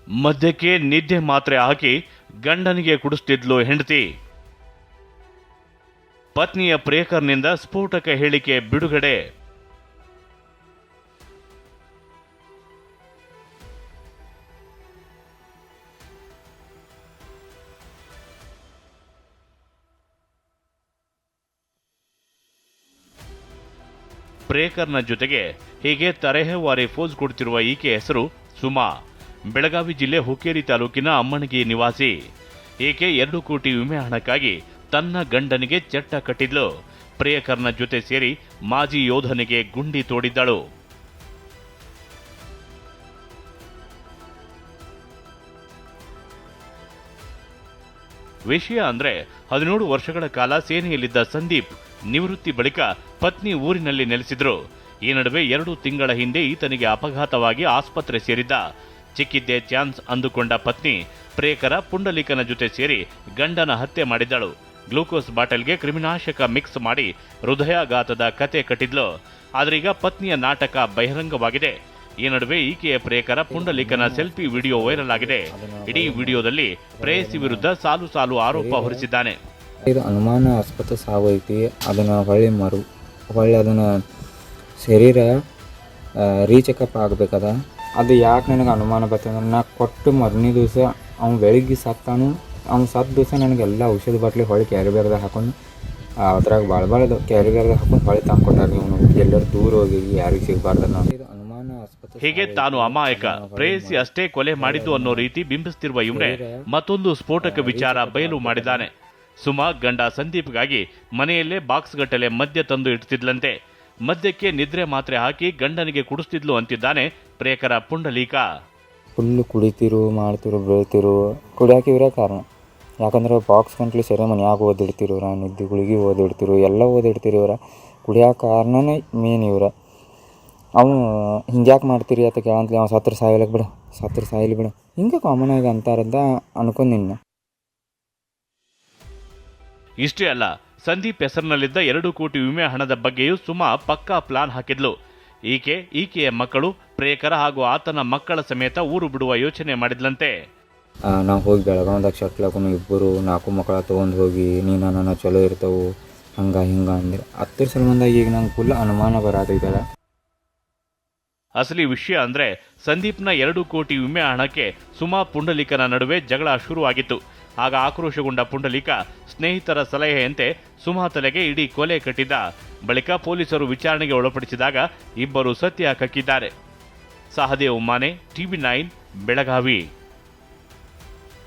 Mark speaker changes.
Speaker 1: ಮದ್ಯಕ್ಕೆ ನಿದ್ದೆ ಮಾತ್ರೆ ಹಾಕಿ ಗಂಡನಿಗೆ ಕುಡಿಸ್ತಿದ್ಲು ಹೆಂಡತಿ. ಪತ್ನಿಯ ಪ್ರಿಯಕರ್ನಿಂದ ಸ್ಫೋಟಕ ಹೇಳಿಕೆ ಬಿಡುಗಡೆ. ಪ್ರಿಯಕರ್ನ ಜೊತೆಗೆ ಹೀಗೆ ತರಹೇವಾರಿ ಫೋಜ್ ಕೊಡ್ತಿರುವ ಈಕೆ ಹೆಸರು ಸುಮಾ. ಬೆಳಗಾವಿ ಜಿಲ್ಲೆ ಹುಕ್ಕೇರಿ ತಾಲೂಕಿನ ಅಮ್ಮಣಗಿ ನಿವಾಸಿ. ಈಕೆ 2 ಕೋಟಿ ವಿಮೆ ಹಣಕ್ಕಾಗಿ ತನ್ನ ಗಂಡನಿಗೆ ಚಟ್ಟ ಕಟ್ಟಿದ್ಲು. ಪ್ರಿಯಕರ್ನ ಜೊತೆ ಸೇರಿ ಮಾಜಿ ಯೋಧನಿಗೆ ಗುಂಡಿ ತೋಡಿದ್ದಳು. ವಿಷಯ ಅಂದ್ರೆ 17 ವರ್ಷಗಳ ಕಾಲ ಸೇನೆಯಲ್ಲಿದ್ದ ಸಂದೀಪ್ ನಿವೃತ್ತಿ ಬಳಿಕ ಪತ್ನಿ ಊರಿನಲ್ಲಿ ನೆಲೆಸಿದ್ರು. ಈ ನಡುವೆ 2 ತಿಂಗಳ ಹಿಂದೆ ಈತನಿಗೆ ಅಪಘಾತವಾಗಿ ಆಸ್ಪತ್ರೆ ಸೇರಿದ್ದ. ಚಿಕ್ಕಿದ್ದೇ ಚಾನ್ಸ್ ಅಂದುಕೊಂಡ ಪತ್ನಿ ಪ್ರಿಯಕರ ಪುಂಡಲೀಕನ ಜೊತೆ ಸೇರಿ ಗಂಡನ ಹತ್ಯೆ ಮಾಡಿದ್ದಳು. ಗ್ಲೂಕೋಸ್ ಬಾಟಲ್ಗೆ ಕ್ರಿಮಿನಾಶಕ ಮಿಕ್ಸ್ ಮಾಡಿ ಹೃದಯಾಘಾತದ ಕತೆ ಕಟ್ಟಿದ್ಲು. ಆದ್ರೀಗ ಪತ್ನಿಯ ನಾಟಕ ಬಹಿರಂಗವಾಗಿದೆ. ಈ ನಡುವೆ ಈಕೆಯ ಪ್ರಿಯಕರ ಪುಂಡಲೀಕನ ಸೆಲ್ಫಿ ವಿಡಿಯೋ ವೈರಲ್ ಆಗಿದೆ. ಇಡೀ ವಿಡಿಯೋದಲ್ಲಿ ಪ್ರೇಯಸಿ ವಿರುದ್ಧ ಸಾಲು ಸಾಲು ಆರೋಪ ಹೊರಿಸಿದ್ದಾನೆ.
Speaker 2: ಇದು ಅನುಮಾನಾಸ್ಪದ ಸಾವು ಐತಿ. ಅದನ್ನು ಹೊಳ್ಳಿ ಅದನ್ನು ಶರೀರ ರೀಚೆಕಪ್ ಆಗಬೇಕದ. ಅದು ಯಾಕೆ ನನಗೆ ಅನುಮಾನ ಬರ್ತದೆ, ನಾ ಕೊಟ್ಟು ಮರನೇ ದಿವಸ ಅವ್ನು ಬೆಳಿಗ್ಗೆ ಸತ್ತಾನು. ಅವ್ನು ಸತ್ತ ದಿವಸ ನನಗೆಲ್ಲ ಔಷಧ ಬಾಟ್ಲಿ ಹೊಳ್ಳಿ ಕ್ಯಾರಿ ಬ್ಯಾಗ್ದಾಗ ಹಾಕೊಂಡು ಅದ್ರಾಗ ಭಾಳ ಕ್ಯಾರಿ ಬ್ಯಾಗ್ದಾಗ ಹಾಕೊಂಡು ಹೊಳ್ಳಿ ತಂದ್ಕೊಟ್ಟಾರ. ಇವನು ಎಲ್ಲರೂ ದೂರ ಹೋಗಿ ಯಾರಿಗೆ ಸಿಗಬಾರ್ದು ನಾವು. ಇದು ಅನುಮಾನಾಸ್ಪದ.
Speaker 1: ಹೀಗೆ ತಾನು ಅಮಾಯಕ, ಪ್ರೇಯಸಿ ಅಷ್ಟೇ ಕೊಲೆ ಮಾಡಿದ್ದು ಅನ್ನೋ ರೀತಿ ಬಿಂಬಿಸ್ತಿರುವ ಇವನೇ ಮತ್ತೊಂದು ಸ್ಫೋಟಕ ವಿಚಾರ ಬಯಲು ಮಾಡಿದ್ದಾನೆ. ಸುಮಾ ಗಂಡ ಸಂದೀಪ್ಗಾಗಿ ಮನೆಯಲ್ಲೇ ಬಾಕ್ಸ್ ಗಟ್ಟಲೆ ಮದ್ಯ ತಂದು ಇಡ್ತಿದ್ಲಂತೆ. ಮದ್ಯಕ್ಕೆ ನಿದ್ರೆ ಮಾತ್ರೆ ಹಾಕಿ ಗಂಡನಿಗೆ ಕುಡಿಸ್ತಿದ್ಲು ಅಂತಿದ್ದಾನೆ ಪ್ರಿಯಕರ ಪುಂಡಲೀಕ.
Speaker 2: ಫುಲ್ಲು ಕುಡಿತಿರು, ಮಾಡ್ತಿರು, ಬೆಳಿತಿರು. ಕುಡಿಯಾಕೆ ಇವರೇ ಕಾರಣ. ಯಾಕಂದ್ರೆ ಬಾಕ್ಸ್ ಗಂಟ್ಲಿ ಸರಿ ಮನ್ಯಾಗ ಓದಿಡ್ತಿರೋರ, ನಿದ್ದೆ ಗುಳಿಗೆ ಓದಿಡ್ತಿರು, ಎಲ್ಲ ಓದಿಡ್ತಿರು. ಇವರ ಕುಡಿಯಾಕ ಕಾರಣನೇ ಮೇನ್ ಇವರ. ಅವನು ಹಿಂಗ್ಯಾಕೆ ಮಾಡ್ತೀರಿ ಅಂತ ಕೇಳಂತಲೇ ಅವ್ನು ಸತ್ರ ಸಾಯಿಲಿ ಬಿಡ ಹಿಂಗೆ ಕಾಮನ್ ಆಗಿ ಅಂತಾರದ್ದ ಅನ್ಕೊಂಡಿನ್ನ.
Speaker 1: ಇಷ್ಟೇ ಅಲ್ಲ, ಸಂದೀಪ್ ಹೆಸರಿನಲ್ಲಿದ್ದ 2 ಕೋಟಿ ವಿಮೆ ಹಣದ ಬಗ್ಗೆಯೂ ಸುಮಾ ಪಕ್ಕಾ ಪ್ಲಾನ್ ಹಾಕಿದ್ಲು. ಈಕೆಯ ಮಕ್ಕಳು, ಪ್ರಿಯಕರ ಹಾಗೂ ಆತನ ಮಕ್ಕಳ ಸಮೇತ ಊರು ಬಿಡುವ ಯೋಚನೆ ಮಾಡಿದ್ಲಂತೆ.
Speaker 2: ನಾವು ಹೋಗಿ ಬೆಳಗಾವ್ದಾಗ ಶಟ್ಲ್ ಹಾಕೊಂಡು 4 ಮಕ್ಕಳ ತೊಗೊಂಡು ಹೋಗಿ ನೀನು ಚಲೋ ಇರ್ತಾವು ಹಿಂಗೆ ಅಂದ್ರೆ ಹತ್ತಿರ ಸಂಬಂಧ ಈಗ ನಂಗೆ ಫುಲ್ ಅನುಮಾನ ಬರತೈತಲ್ಲ.
Speaker 1: ಅಸಲಿ ವಿಷಯ ಅಂದ್ರೆ ಸಂದೀಪ್ನ 2 ಕೋಟಿ ವಿಮೆ ಹಣಕ್ಕೆ ಸುಮಾ ಪುಂಡಲೀಕನ ನಡುವೆ ಜಗಳ ಶುರುವಾಗಿತ್ತು. ಆಗ ಆಕ್ರೋಶಗೊಂಡ ಪುಂಡಲೀಕ ಸ್ನೇಹಿತರ ಸಲಹೆಯಂತೆ ಸುಮಾ ತಲೆಗೆ ಇಡೀ ಕೊಲೆ ಕಟ್ಟಿದ್ದ. ಬಳಿಕ ಪೊಲೀಸರು ವಿಚಾರಣೆಗೆ ಒಳಪಡಿಸಿದಾಗ ಇಬ್ಬರು ಸತ್ಯ ಕಕ್ಕಿದ್ದಾರೆ. ಸಹದೇವ್ ಮಾನೆ, TV9 ಬೆಳಗಾವಿ.